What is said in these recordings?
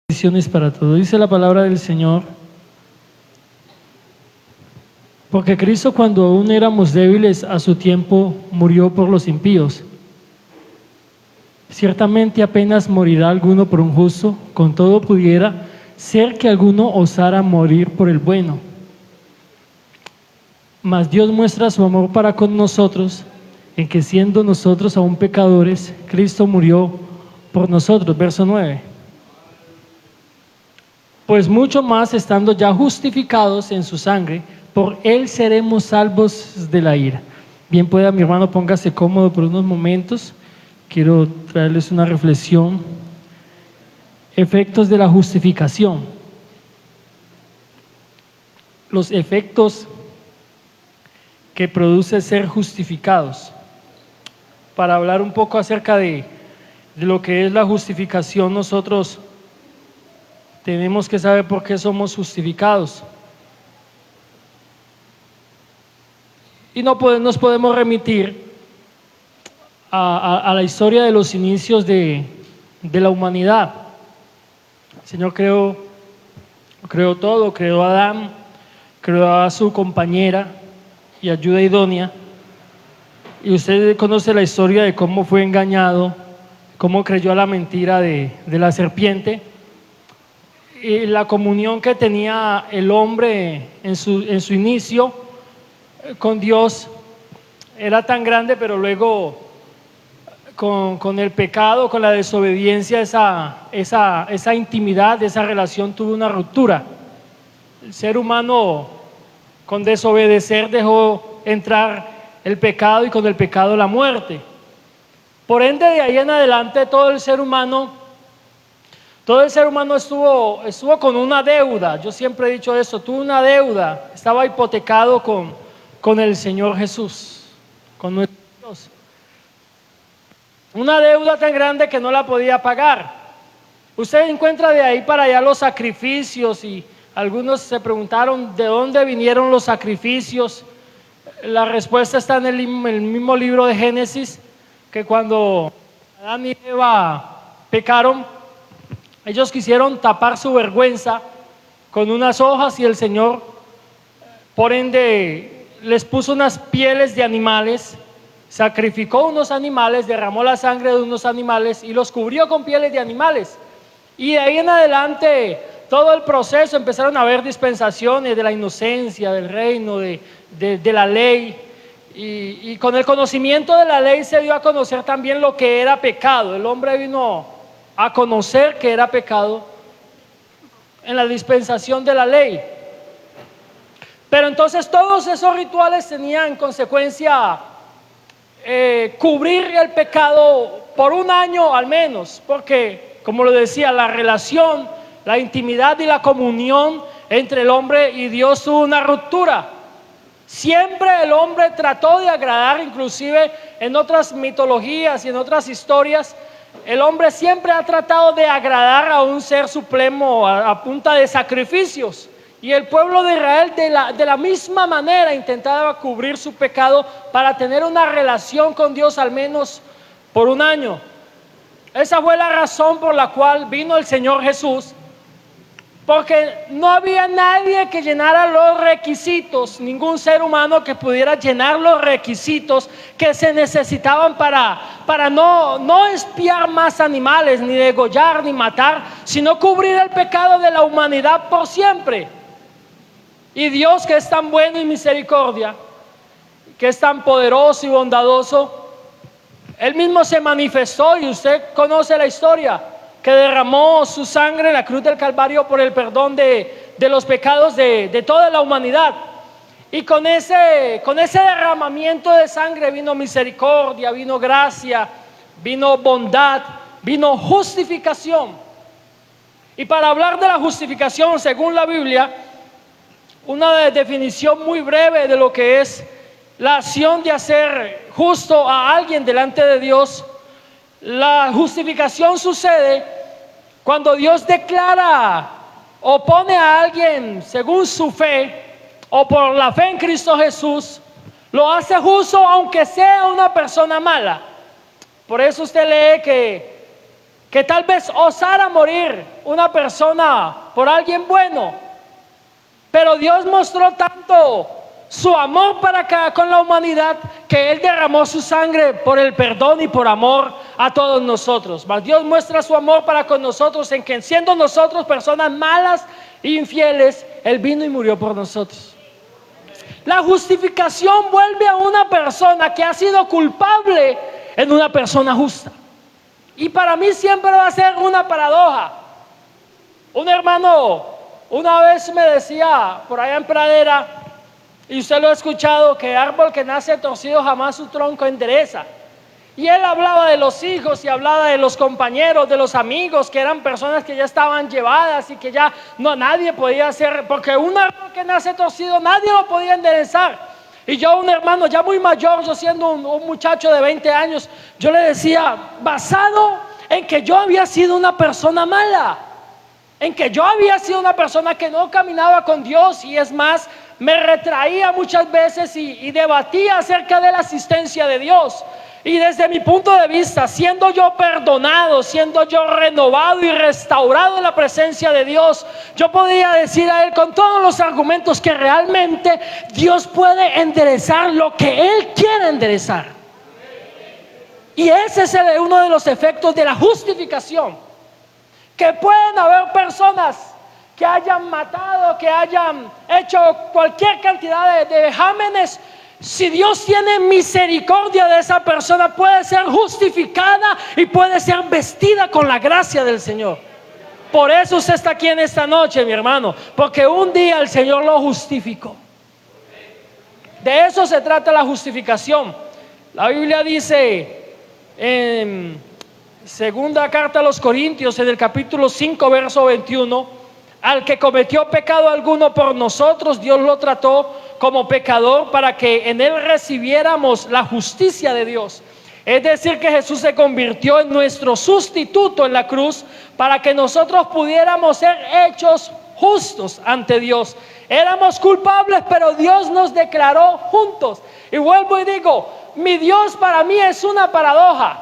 Bendiciones para todos. Dice la palabra del Señor: porque Cristo, cuando aún éramos débiles, a su tiempo murió por los impíos. Ciertamente apenas morirá alguno por un justo, con todo pudiera ser que alguno osara morir por el bueno. Mas Dios muestra su amor para con nosotros, en que siendo nosotros aún pecadores, Cristo murió por nosotros. Verso 9. Pues mucho más, estando ya justificados en su sangre, por él seremos salvos de la ira. Bien pueda, mi hermano, póngase cómodo por unos momentos. Quiero traerles una reflexión. Efectos de la justificación. Los efectos que produce ser justificados. Para hablar un poco acerca de lo que es la justificación, nosotros tenemos que saber por qué somos justificados. Y no nos podemos remitir a la historia de los inicios de la humanidad. El Señor creó todo, creó a Adán, creó a su compañera y ayuda idónea. Y usted conoce la historia de cómo fue engañado, cómo creyó a la mentira de la serpiente. Y la comunión que tenía el hombre en su inicio con Dios era tan grande, pero luego con el pecado, con la desobediencia, esa intimidad, esa relación tuvo una ruptura. El ser humano, con desobedecer, dejó entrar el pecado, y con el pecado la muerte. Por ende, de ahí en adelante todo el ser humano estuvo con una deuda. Yo siempre he dicho eso, tuvo una deuda, estaba hipotecado con el Señor Jesús, con nuestro Dios. Una deuda tan grande que no la podía pagar. Usted encuentra de ahí para allá los sacrificios, y algunos se preguntaron de dónde vinieron los sacrificios. La respuesta está en el mismo libro de Génesis, que cuando Adán y Eva pecaron, ellos quisieron tapar su vergüenza con unas hojas, y el Señor, por ende, les puso unas pieles de animales, sacrificó unos animales, derramó la sangre de unos animales y los cubrió con pieles de animales. Y de ahí en adelante, todo el proceso, empezaron a haber dispensaciones de la inocencia, del reino, de la ley. Y con el conocimiento de la ley se dio a conocer también lo que era pecado. El hombre vino a conocer que era pecado en la dispensación de la ley. Pero entonces todos esos rituales tenían en consecuencia cubrir el pecado por un año al menos, porque, como lo decía, la relación, la intimidad y la comunión entre el hombre y Dios tuvo una ruptura. Siempre el hombre trató de agradar, inclusive en otras mitologías y en otras historias, el hombre siempre ha tratado de agradar a un ser supremo a punta de sacrificios. Y el pueblo de Israel de la misma manera intentaba cubrir su pecado para tener una relación con Dios al menos por un año. Esa fue la razón por la cual vino el Señor Jesús, porque no había nadie que llenara los requisitos, ningún ser humano que pudiera llenar los requisitos que se necesitaban para no espiar más animales, ni degollar, ni matar, sino cubrir el pecado de la humanidad por siempre. Y Dios, que es tan bueno y misericordia, que es tan poderoso y bondadoso, Él mismo se manifestó, y usted conoce la historia, que derramó su sangre en la cruz del Calvario por el perdón de los pecados de toda la humanidad. Y con ese derramamiento de sangre vino misericordia, vino gracia, vino bondad, vino justificación. Y para hablar de la justificación, según la Biblia, una definición muy breve de lo que es la acción de hacer justo a alguien delante de Dios. La justificación sucede cuando Dios declara o pone a alguien según su fe o por la fe en Cristo Jesús, lo hace justo aunque sea una persona mala. Por eso usted lee que que tal vez osara morir una persona por alguien bueno, pero Dios mostró tanto su amor con la humanidad que Él derramó su sangre por el perdón y por amor a todos nosotros. Mas Dios muestra su amor para con nosotros en que, siendo nosotros personas malas e infieles, Él vino y murió por nosotros. La justificación vuelve a una persona que ha sido culpable en una persona justa. Y para mí siempre va a ser una paradoja. Un hermano una vez me decía por allá en Pradera, y usted lo ha escuchado, que árbol que nace torcido jamás su tronco endereza. Y él hablaba de los hijos y hablaba de los compañeros, de los amigos, que eran personas que ya estaban llevadas y que ya nadie podía hacer, porque un árbol que nace torcido nadie lo podía enderezar. Y yo, un hermano ya muy mayor, yo siendo un muchacho de 20 años, yo le decía, basado en que yo había sido una persona mala, en que yo había sido una persona que no caminaba con Dios, y es más, me retraía muchas veces y debatía acerca de la asistencia de Dios. Y desde mi punto de vista, siendo yo perdonado, siendo yo renovado y restaurado en la presencia de Dios, yo podía decir a Él con todos los argumentos que realmente Dios puede enderezar lo que Él quiere enderezar. Y ese es uno de los efectos de la justificación, que pueden haber personas que hayan matado, que hayan hecho cualquier cantidad de vejámenes. Si Dios tiene misericordia de esa persona, puede ser justificada y puede ser vestida con la gracia del Señor. Por eso usted está aquí en esta noche, mi hermano, porque un día el Señor lo justificó. De eso se trata la justificación. La Biblia dice en segunda carta a los Corintios, en el capítulo 5, verso 21, al que cometió pecado alguno por nosotros, Dios lo trató como pecador para que en él recibiéramos la justicia de Dios. Es decir, que Jesús se convirtió en nuestro sustituto en la cruz para que nosotros pudiéramos ser hechos justos ante Dios. Éramos culpables, pero Dios nos declaró justos. Y vuelvo y digo, mi Dios para mí es una paradoja.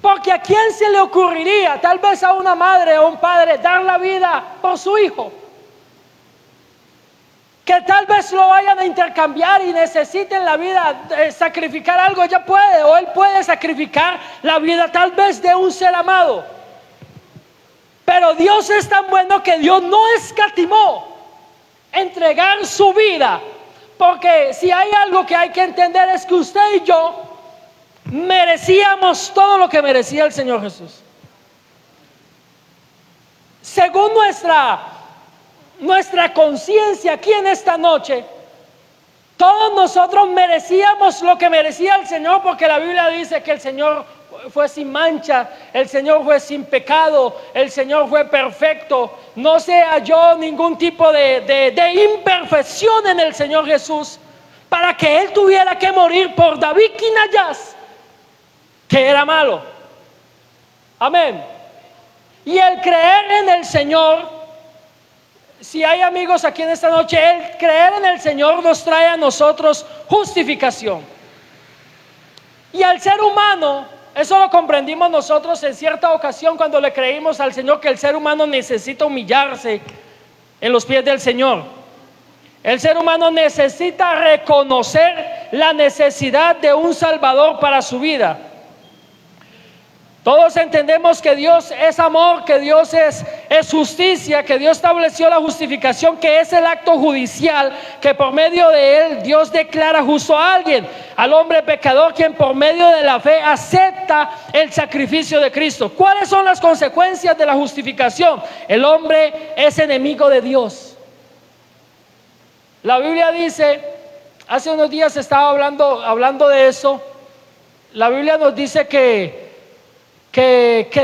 Porque ¿a quién se le ocurriría, tal vez a una madre o un padre, dar la vida por su hijo? Que tal vez lo vayan a intercambiar y necesiten la vida, sacrificar algo, ella puede, o él puede sacrificar la vida tal vez de un ser amado. Pero Dios es tan bueno que Dios no escatimó entregar su vida, porque si hay algo que hay que entender es que usted y yo merecíamos todo lo que merecía el Señor Jesús. Según nuestra conciencia aquí en esta noche, todos nosotros merecíamos lo que merecía el Señor, porque la Biblia dice que el Señor fue sin mancha, el Señor fue sin pecado, el Señor fue perfecto. No se halló ningún tipo de imperfección en el Señor Jesús para que Él tuviera que morir por David Quinayas, que era malo. Amén. Y el creer en el Señor, si hay amigos aquí en esta noche, el creer en el Señor nos trae a nosotros justificación. Y al ser humano, eso lo comprendimos nosotros en cierta ocasión cuando le creímos al Señor, que el ser humano necesita humillarse en los pies del Señor. El ser humano necesita reconocer la necesidad de un Salvador para su vida. Todos entendemos que Dios es amor, que Dios es justicia, que Dios estableció la justificación, que es el acto judicial, que por medio de él Dios declara justo a alguien, al hombre pecador, quien por medio de la fe acepta el sacrificio de Cristo. ¿Cuáles son las consecuencias de la justificación? El hombre es enemigo de Dios. La Biblia dice, hace unos días estaba hablando de eso, la Biblia nos dice que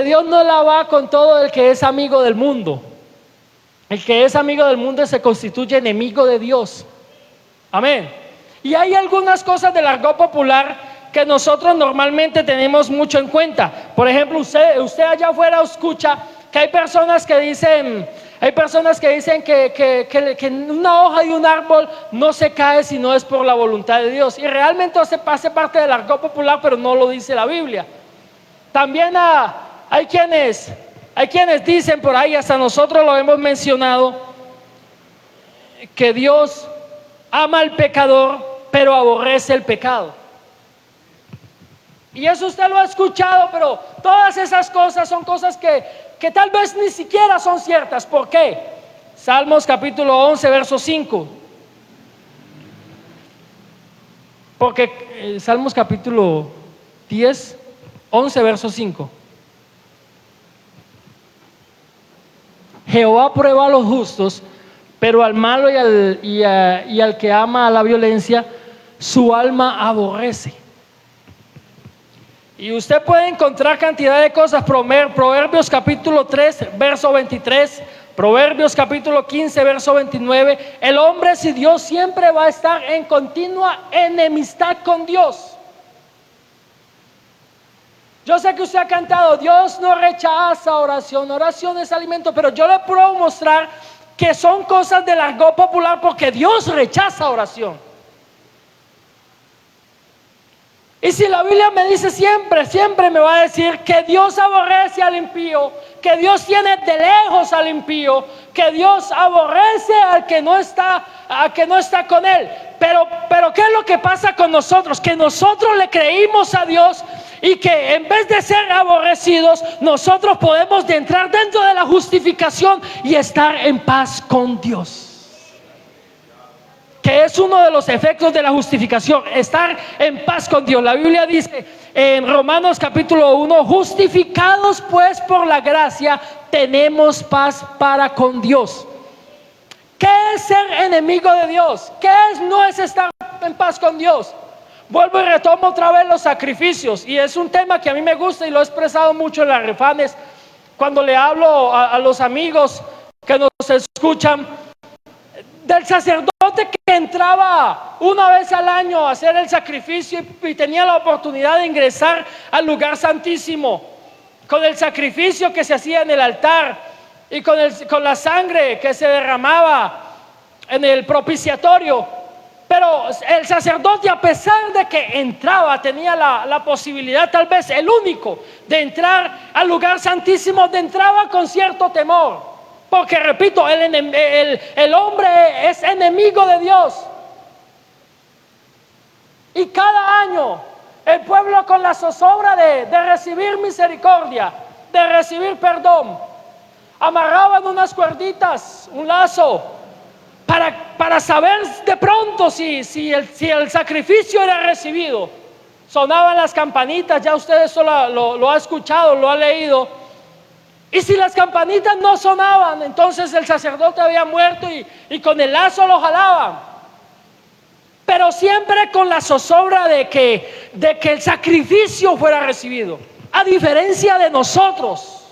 Dios no la va con todo el que es amigo del mundo. El que es amigo del mundo se constituye enemigo de Dios. Amén. Y hay algunas cosas del argot popular que nosotros normalmente tenemos mucho en cuenta. Por ejemplo, usted allá afuera escucha que hay personas que dicen que una hoja de un árbol no se cae si no es por la voluntad de Dios. Y realmente hace parte del argot popular, pero no lo dice la Biblia. También hay quienes dicen por ahí, hasta nosotros lo hemos mencionado, que Dios ama al pecador, pero aborrece el pecado. Y eso usted lo ha escuchado, pero todas esas cosas son cosas que tal vez ni siquiera son ciertas. ¿Por qué? Salmos capítulo 11, verso 5. Porque Salmos capítulo 10, 11, verso 5. Jehová prueba a los justos, pero al malo y al que ama a la violencia, su alma aborrece. Y usted puede encontrar cantidad de cosas. Proverbios capítulo 3, verso 23. Proverbios capítulo 15, verso 29. El hombre sin Dios siempre va a estar en continua enemistad con Dios. Yo sé que usted ha cantado, Dios no rechaza oración, oración es alimento, pero yo le puedo mostrar que son cosas del argot popular, porque Dios rechaza oración. Y si la Biblia me dice siempre me va a decir que Dios aborrece al impío, que Dios tiene de lejos al impío, que Dios aborrece al que no está con él. Pero ¿qué es lo que pasa con nosotros? Que nosotros le creímos a Dios y que en vez de ser aborrecidos, nosotros podemos entrar dentro de la justificación y estar en paz con Dios. Que es uno de los efectos de la justificación, estar en paz con Dios. La Biblia dice en Romanos capítulo 1, justificados pues por la gracia, tenemos paz para con Dios. ¿Qué es ser enemigo de Dios? ¿Qué es no es estar en paz con Dios? Vuelvo y retomo otra vez los sacrificios, y es un tema que a mí me gusta y lo he expresado mucho en las refanes, cuando le hablo a los amigos que nos escuchan, del sacerdote que entraba una vez al año a hacer el sacrificio y tenía la oportunidad de ingresar al lugar santísimo con el sacrificio que se hacía en el altar y con la sangre que se derramaba en el propiciatorio. Pero el sacerdote, a pesar de que entraba, tenía la posibilidad, tal vez el único, de entrar al lugar santísimo, entraba con cierto temor. Porque repito, el hombre es enemigo de Dios. Y cada año el pueblo, con la zozobra de recibir misericordia, de recibir perdón, amarraban unas cuerditas, un lazo, para saber de pronto si el sacrificio era recibido. Sonaban las campanitas, ya usted eso lo ha escuchado, lo ha leído. Y si las campanitas no sonaban, entonces el sacerdote había muerto y con el lazo lo jalaban. Pero siempre con la zozobra de que el sacrificio fuera recibido. A diferencia de nosotros.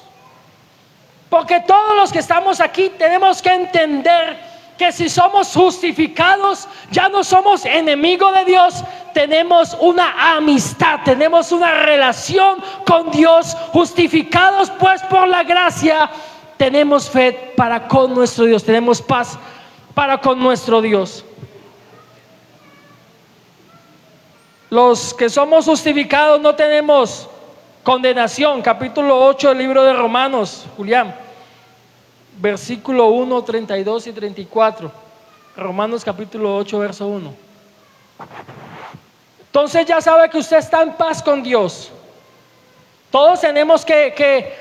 Porque todos los que estamos aquí tenemos que entender que si somos justificados, ya no somos enemigos de Dios, tenemos una amistad, tenemos una relación con Dios. Justificados pues por la gracia, tenemos fe para con nuestro Dios, tenemos paz para con nuestro Dios. Los que somos justificados no tenemos condenación. Capítulo 8 del libro de Romanos, Julián, versículo 1, 32 y 34. Romanos capítulo 8, verso 1. Entonces ya sabe que usted está en paz con Dios. Todos tenemos que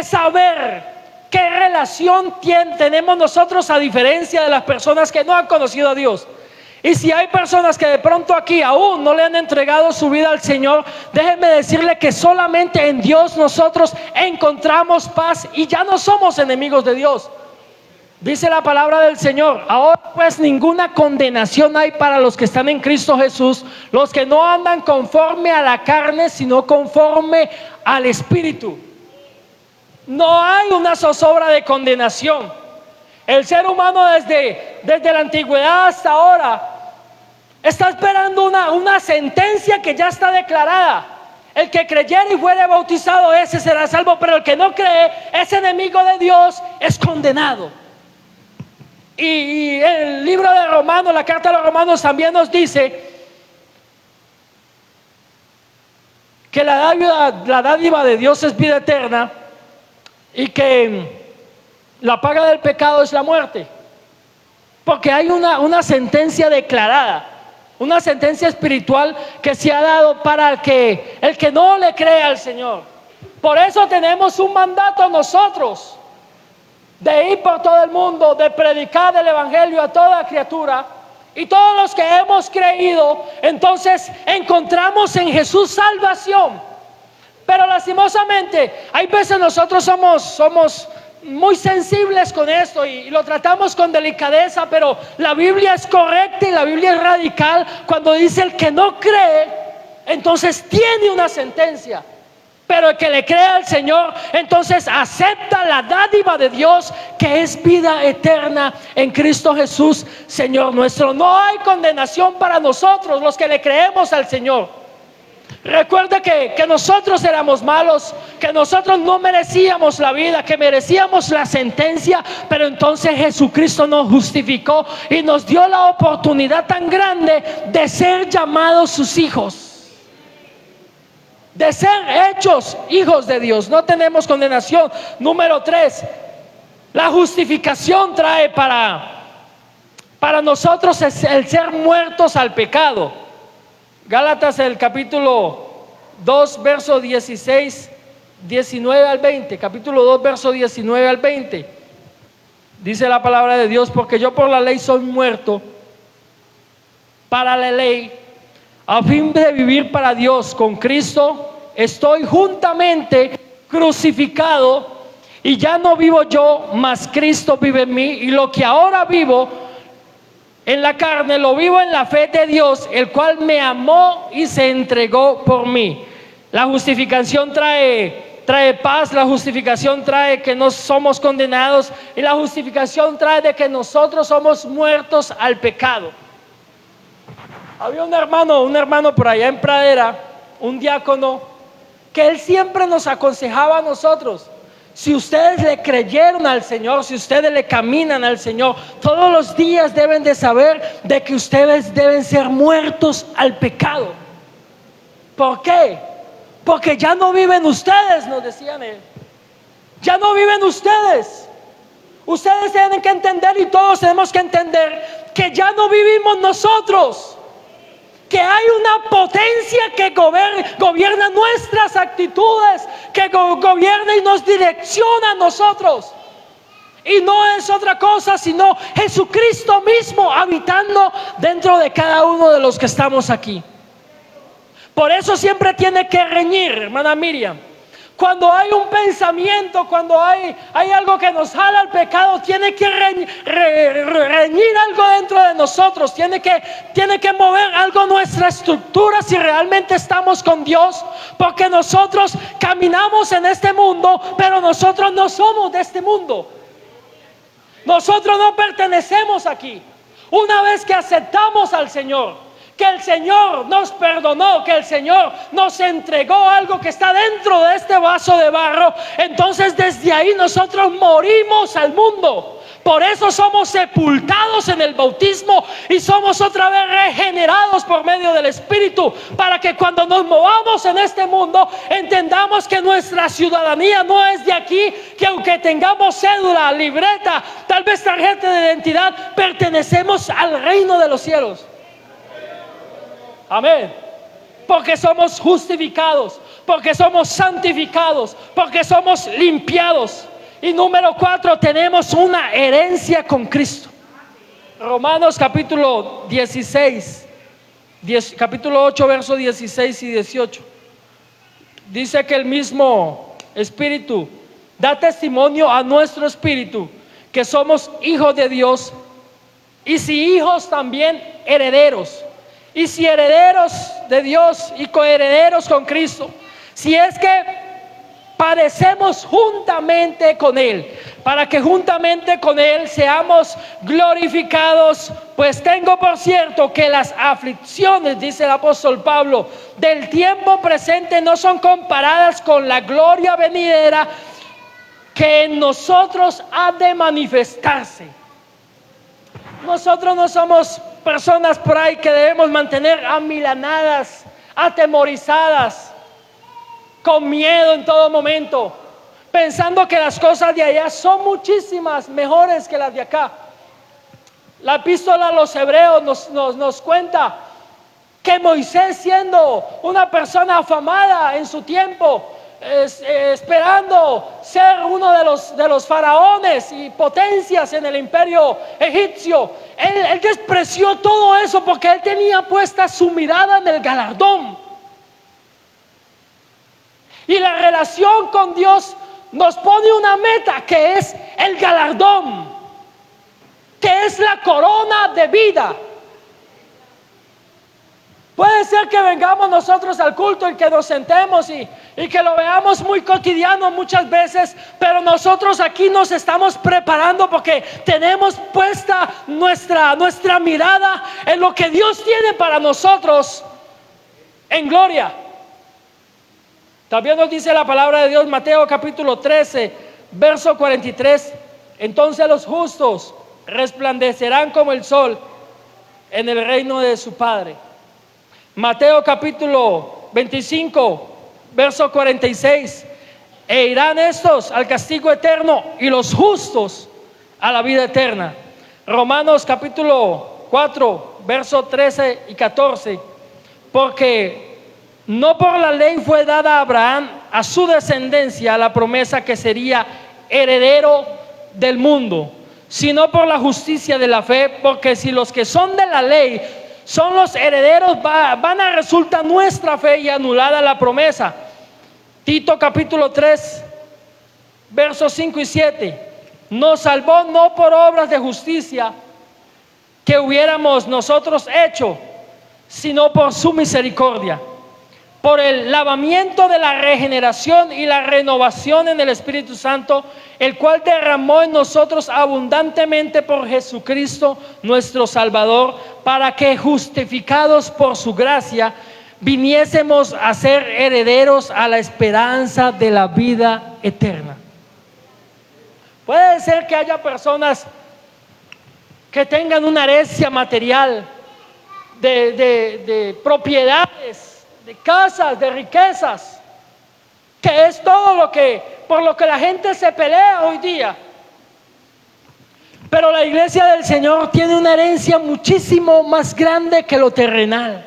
saber qué relación tenemos nosotros, a diferencia de las personas que no han conocido a Dios. Y si hay personas que de pronto aquí aún no le han entregado su vida al Señor, déjenme decirle que solamente en Dios nosotros encontramos paz y ya no somos enemigos de Dios. Dice la palabra del Señor: ahora pues ninguna condenación hay para los que están en Cristo Jesús, los que no andan conforme a la carne, sino conforme al Espíritu. No hay una zozobra de condenación. El ser humano desde la antigüedad hasta ahora está esperando una sentencia que ya está declarada. El que creyere y fuere bautizado, ese será salvo, pero el que no cree, es enemigo de Dios, es condenado. Y el libro de Romanos, la carta a los Romanos, también nos dice que la dádiva de Dios es vida eterna y que la paga del pecado es la muerte. Porque hay una sentencia declarada, una sentencia espiritual que se ha dado para el que no le cree al Señor. Por eso tenemos un mandato nosotros de ir por todo el mundo, de predicar el evangelio a toda criatura. Y todos los que hemos creído, entonces encontramos en Jesús salvación. Pero lastimosamente, hay veces nosotros somos muy sensibles con esto y lo tratamos con delicadeza, pero la Biblia es correcta y la Biblia es radical cuando dice: el que no cree, entonces tiene una sentencia. Pero el que le cree al Señor, entonces acepta la dádiva de Dios, que es vida eterna en Cristo Jesús, Señor nuestro. No hay condenación para nosotros, los que le creemos al Señor. Recuerda que nosotros éramos malos, que nosotros no merecíamos la vida, que merecíamos la sentencia, pero entonces Jesucristo nos justificó y nos dio la oportunidad tan grande de ser llamados sus hijos, de ser hechos hijos de Dios. No tenemos condenación. Número 3, la justificación trae para nosotros el ser muertos al pecado. Gálatas, el capítulo 2, verso 16, 19 al 20. Capítulo 2, verso 19 al 20. Dice la palabra de Dios: porque yo por la ley soy muerto para la ley, a fin de vivir para Dios. Con Cristo estoy juntamente crucificado, y ya no vivo yo, mas Cristo vive en mí. Y lo que ahora vivo en la carne, lo vivo en la fe de Dios, el cual me amó y se entregó por mí. La justificación trae paz, la justificación trae que no somos condenados, y la justificación trae de que nosotros somos muertos al pecado. Había un hermano por allá en Pradera, un diácono, que él siempre nos aconsejaba a nosotros: si ustedes le creyeron al Señor, si ustedes le caminan al Señor, todos los días deben de saber de que ustedes deben ser muertos al pecado. ¿Por qué? Porque ya no viven ustedes, nos decían él. Ya no viven ustedes. Ustedes tienen que entender, y todos tenemos que entender, que ya no vivimos nosotros, que hay una potencia que gobierna nuestras actitudes, que gobierna y nos direcciona a nosotros. Y no es otra cosa sino Jesucristo mismo habitando dentro de cada uno de los que estamos aquí. Por eso siempre tiene que reñir, hermana Miriam. Cuando hay un pensamiento, cuando hay algo que nos jala al pecado, tiene que reñir algo dentro de nosotros, tiene que mover algo nuestra estructura si realmente estamos con Dios, porque nosotros caminamos en este mundo, pero nosotros no somos de este mundo. Nosotros no pertenecemos aquí. Una vez que aceptamos al Señor, que el Señor nos perdonó, que el Señor nos entregó algo que está dentro de este vaso de barro, entonces desde ahí nosotros morimos al mundo. Por eso somos sepultados en el bautismo y somos otra vez regenerados por medio del Espíritu, para que cuando nos movamos en este mundo entendamos que nuestra ciudadanía no es de aquí, que aunque tengamos cédula, libreta, tal vez tarjeta de identidad, pertenecemos al reino de los cielos. Amén. Porque somos justificados, porque somos santificados, porque somos limpiados. Y número 4, tenemos una herencia con Cristo. Romanos capítulo 8, versos 16 y 18. Dice que el mismo Espíritu da testimonio a nuestro espíritu que somos hijos de Dios, y si hijos, también herederos. Y si herederos de Dios y coherederos con Cristo, si es que padecemos juntamente con Él, para que juntamente con Él seamos glorificados. Pues tengo por cierto que las aflicciones, dice el apóstol Pablo, del tiempo presente no son comparadas con la gloria venidera que en nosotros ha de manifestarse. Nosotros no somos personas por ahí que debemos mantener amilanadas, atemorizadas, con miedo en todo momento, pensando que las cosas de allá son muchísimas mejores que las de acá. La epístola a los Hebreos nos cuenta que Moisés, siendo una persona afamada en su tiempo, esperando ser uno de los faraones y potencias en el imperio egipcio, él despreció todo eso porque él tenía puesta su mirada en el galardón. Y la relación con Dios nos pone una meta que es el galardón, que es la corona de vida. Puede ser que vengamos nosotros al culto y que nos sentemos y que lo veamos muy cotidiano muchas veces, pero nosotros aquí nos estamos preparando porque tenemos puesta nuestra mirada en lo que Dios tiene para nosotros en gloria. También nos dice la palabra de Dios, Mateo capítulo 13, verso 43. Entonces los justos resplandecerán como el sol en el reino de su Padre. Mateo capítulo 25, verso 46. E irán estos al castigo eterno y los justos a la vida eterna. Romanos capítulo 4, verso 13 y 14. Porque no por la ley fue dada a Abraham, a su descendencia, la promesa que sería heredero del mundo, sino por la justicia de la fe. Porque si los que son de la ley son los herederos, van a resultar nuestra fe y anulada la promesa. Tito capítulo 3, versos 5 y 7. Nos salvó no por obras de justicia que hubiéramos nosotros hecho, sino por su misericordia, por el lavamiento de la regeneración y la renovación en el Espíritu Santo, el cual derramó en nosotros abundantemente por Jesucristo nuestro Salvador, para que justificados por su gracia viniésemos a ser herederos a la esperanza de la vida eterna. Puede ser que haya personas que tengan una herencia material de propiedades, de casas, de riquezas, que es todo por lo que la gente se pelea hoy día. Pero la iglesia del Señor tiene una herencia muchísimo más grande que lo terrenal.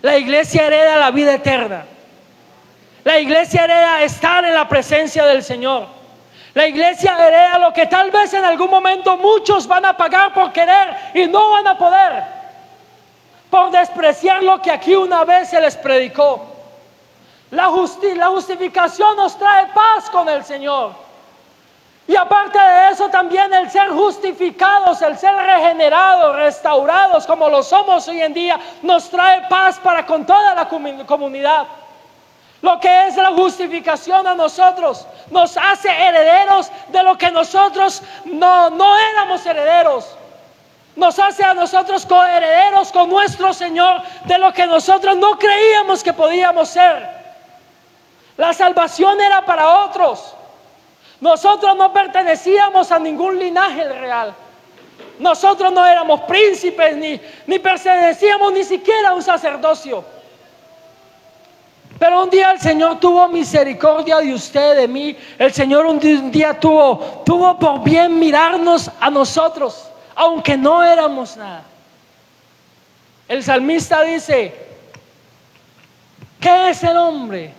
La iglesia hereda la vida eterna. La iglesia hereda estar en la presencia del Señor. La iglesia hereda lo que tal vez en algún momento muchos van a pagar por querer y no van a poder, por despreciar lo que aquí una vez se les predicó. La justificación nos trae paz con el Señor. Y aparte de eso también el ser justificados, el ser regenerados, restaurados como lo somos hoy en día, nos trae paz para con toda la comunidad. Lo que es la justificación a nosotros nos hace herederos de lo que nosotros no éramos herederos. Nos hace a nosotros coherederos con nuestro Señor de lo que nosotros no creíamos que podíamos ser. La salvación era para otros. Nosotros no pertenecíamos a ningún linaje real. Nosotros no éramos príncipes ni pertenecíamos ni siquiera a un sacerdocio. Pero un día el Señor tuvo misericordia de usted, de mí. El Señor un día tuvo por bien mirarnos a nosotros, aunque no éramos nada. El salmista dice: ¿qué es el hombre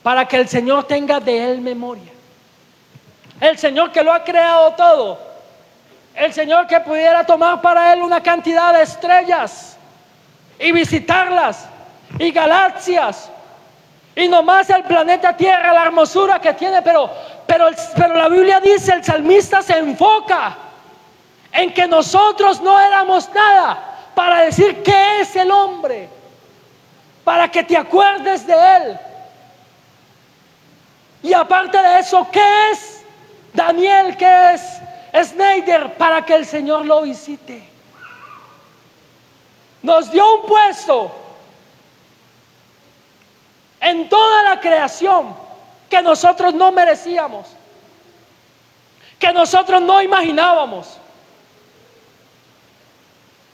para que el Señor tenga de él memoria? El Señor que lo ha creado todo, el Señor que pudiera tomar para él una cantidad de estrellas y visitarlas, y galaxias, y nomás el planeta Tierra, la hermosura que tiene, pero la Biblia dice, el salmista se enfoca en que nosotros no éramos nada, para decir qué es el hombre, para que te acuerdes de él. Y aparte de eso, ¿qué es Daniel? ¿Qué es Snyder? Para que el Señor lo visite. Nos dio un puesto en toda la creación que nosotros no merecíamos, que nosotros no imaginábamos.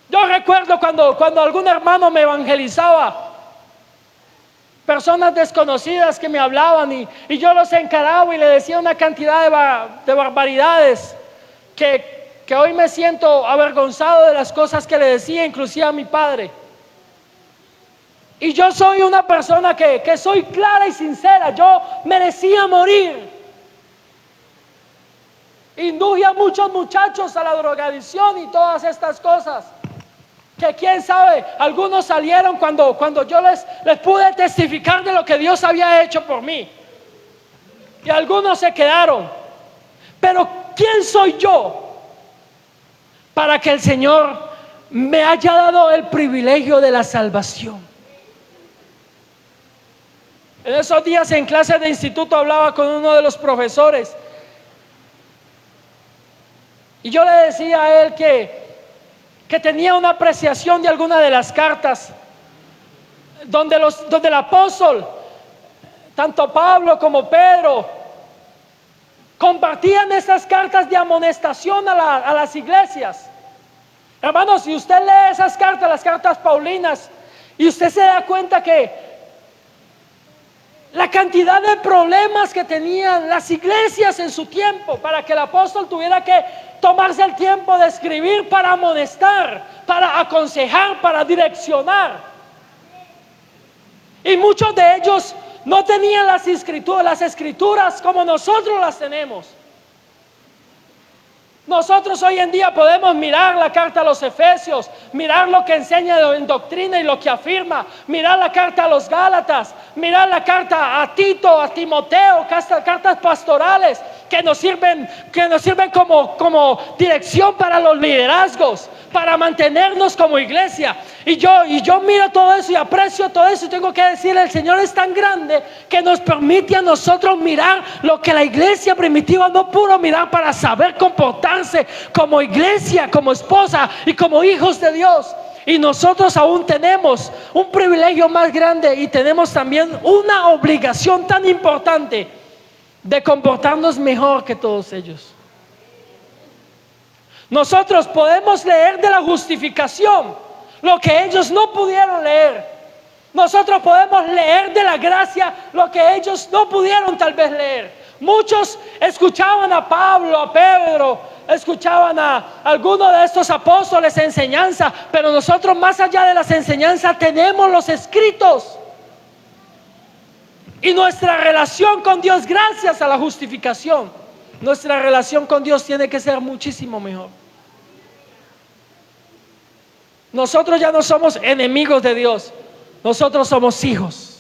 Yo recuerdo cuando algún hermano me evangelizaba, personas desconocidas que me hablaban y yo los encaraba y le decía una cantidad de barbaridades que hoy me siento avergonzado de las cosas que le decía, inclusive a mi padre. Y yo soy una persona que soy clara y sincera. Yo merecía morir. Induje a muchos muchachos a la drogadicción y todas estas cosas. Que quién sabe, algunos salieron cuando yo les pude testificar de lo que Dios había hecho por mí. Y algunos se quedaron. Pero ¿quién soy yo para que el Señor me haya dado el privilegio de la salvación? En esos días en clase de instituto hablaba con uno de los profesores y yo le decía a él que tenía una apreciación de alguna de las cartas donde el apóstol, tanto Pablo como Pedro, compartían esas cartas de amonestación a las iglesias. Hermanos, si usted lee esas cartas, las cartas paulinas, y usted se da cuenta que la cantidad de problemas que tenían las iglesias en su tiempo, para que el apóstol tuviera que tomarse el tiempo de escribir para amonestar, para aconsejar, para direccionar. Y muchos de ellos no tenían las escrituras como nosotros las tenemos. Nosotros hoy en día podemos mirar la carta a los Efesios, mirar lo que enseña en doctrina y lo que afirma, mirar la carta a los Gálatas, mirar la carta a Tito, a Timoteo, cartas pastorales que nos sirven como dirección para los liderazgos, para mantenernos como iglesia. Y yo miro todo eso y aprecio todo eso y tengo que decirle, el Señor es tan grande que nos permite a nosotros mirar lo que la iglesia primitiva no pudo mirar, para saber comportarse como iglesia, como esposa y como hijos de Dios. Y nosotros aún tenemos un privilegio más grande y tenemos también una obligación tan importante de comportarnos mejor que todos ellos. Nosotros podemos leer de la justificación lo que ellos no pudieron leer. Nosotros podemos leer de la gracia lo que ellos no pudieron tal vez leer. Muchos escuchaban a Pablo, a Pedro, escuchaban a algunos de estos apóstoles enseñanza, pero nosotros más allá de las enseñanzas tenemos los escritos. Y nuestra relación con Dios, gracias a la justificación, nuestra relación con Dios tiene que ser muchísimo mejor. Nosotros ya no somos enemigos de Dios, nosotros somos hijos.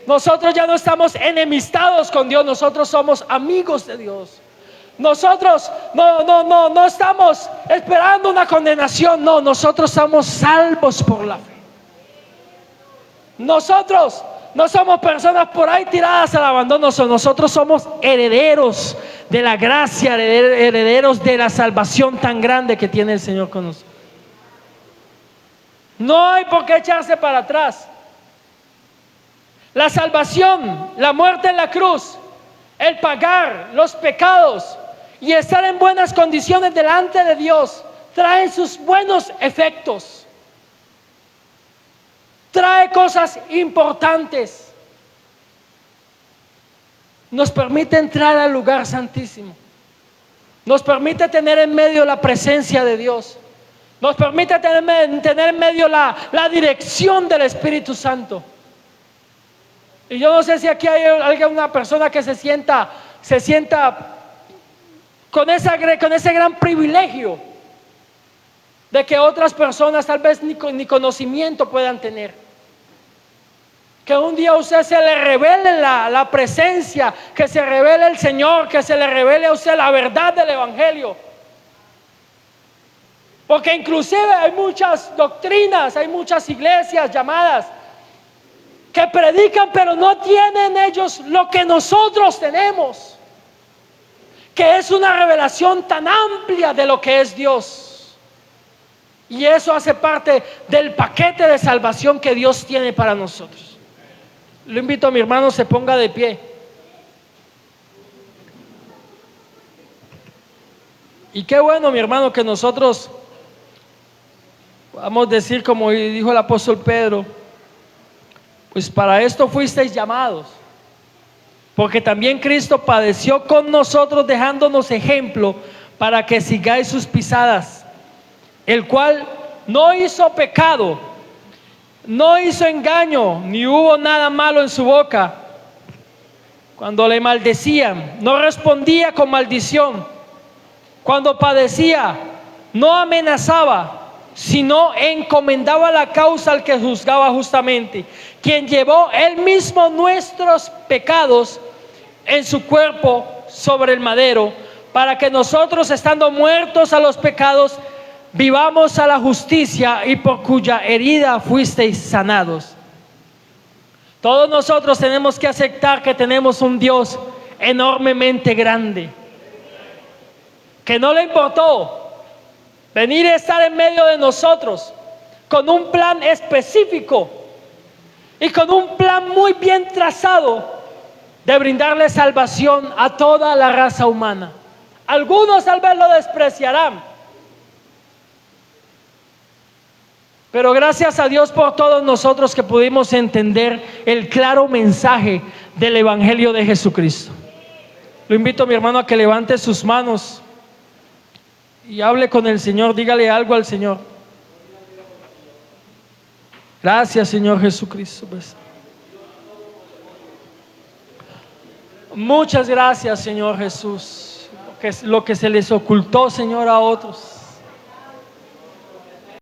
Nosotros ya no estamos enemistados con Dios, nosotros somos amigos de Dios. Nosotros no estamos esperando una condenación, no, nosotros somos salvos por la fe. Nosotros no somos personas por ahí tiradas al abandono, nosotros somos herederos de la gracia, herederos de la salvación tan grande que tiene el Señor con nosotros. No hay por qué echarse para atrás. La salvación, la muerte en la cruz, el pagar los pecados y estar en buenas condiciones delante de Dios traen sus buenos efectos. Trae cosas importantes. Nos permite entrar al lugar santísimo. Nos permite tener en medio la presencia de Dios. Nos permite tener en medio la dirección del Espíritu Santo. Y yo no sé si aquí hay alguna persona que se sienta con ese gran privilegio de que otras personas tal vez ni conocimiento puedan tener. Que un día a usted se le revele la presencia, que se revele el Señor, que se le revele a usted la verdad del Evangelio. Porque inclusive hay muchas doctrinas, hay muchas iglesias llamadas que predican, pero no tienen ellos lo que nosotros tenemos, que es una revelación tan amplia de lo que es Dios. Y eso hace parte del paquete de salvación que Dios tiene para nosotros. Le invito a mi hermano se ponga de pie. Y qué bueno, mi hermano, que nosotros podamos decir, como dijo el apóstol Pedro, Pues para esto fuisteis llamados, porque también Cristo padeció con nosotros, dejándonos ejemplo para que sigáis sus pisadas, el cual no hizo pecado, no hizo engaño, ni hubo nada malo en su boca. Cuando le maldecían, no respondía con maldición. Cuando padecía, no amenazaba, sino encomendaba la causa al que juzgaba justamente, quien llevó él mismo nuestros pecados en su cuerpo sobre el madero, para que nosotros, estando muertos a los pecados, vivamos a la justicia, y por cuya herida fuisteis sanados. Todos nosotros tenemos que aceptar que tenemos un Dios enormemente grande, que no le importó venir a estar en medio de nosotros con un plan específico y con un plan muy bien trazado de brindarle salvación a toda la raza humana. Algunos tal vez lo despreciarán, pero gracias a Dios por todos nosotros que pudimos entender el claro mensaje del Evangelio de Jesucristo. Lo invito a mi hermano a que levante sus manos y hable con el Señor, dígale algo al Señor. Gracias, Señor Jesucristo. Muchas gracias, Señor Jesús, lo que se les ocultó, Señor, a otros.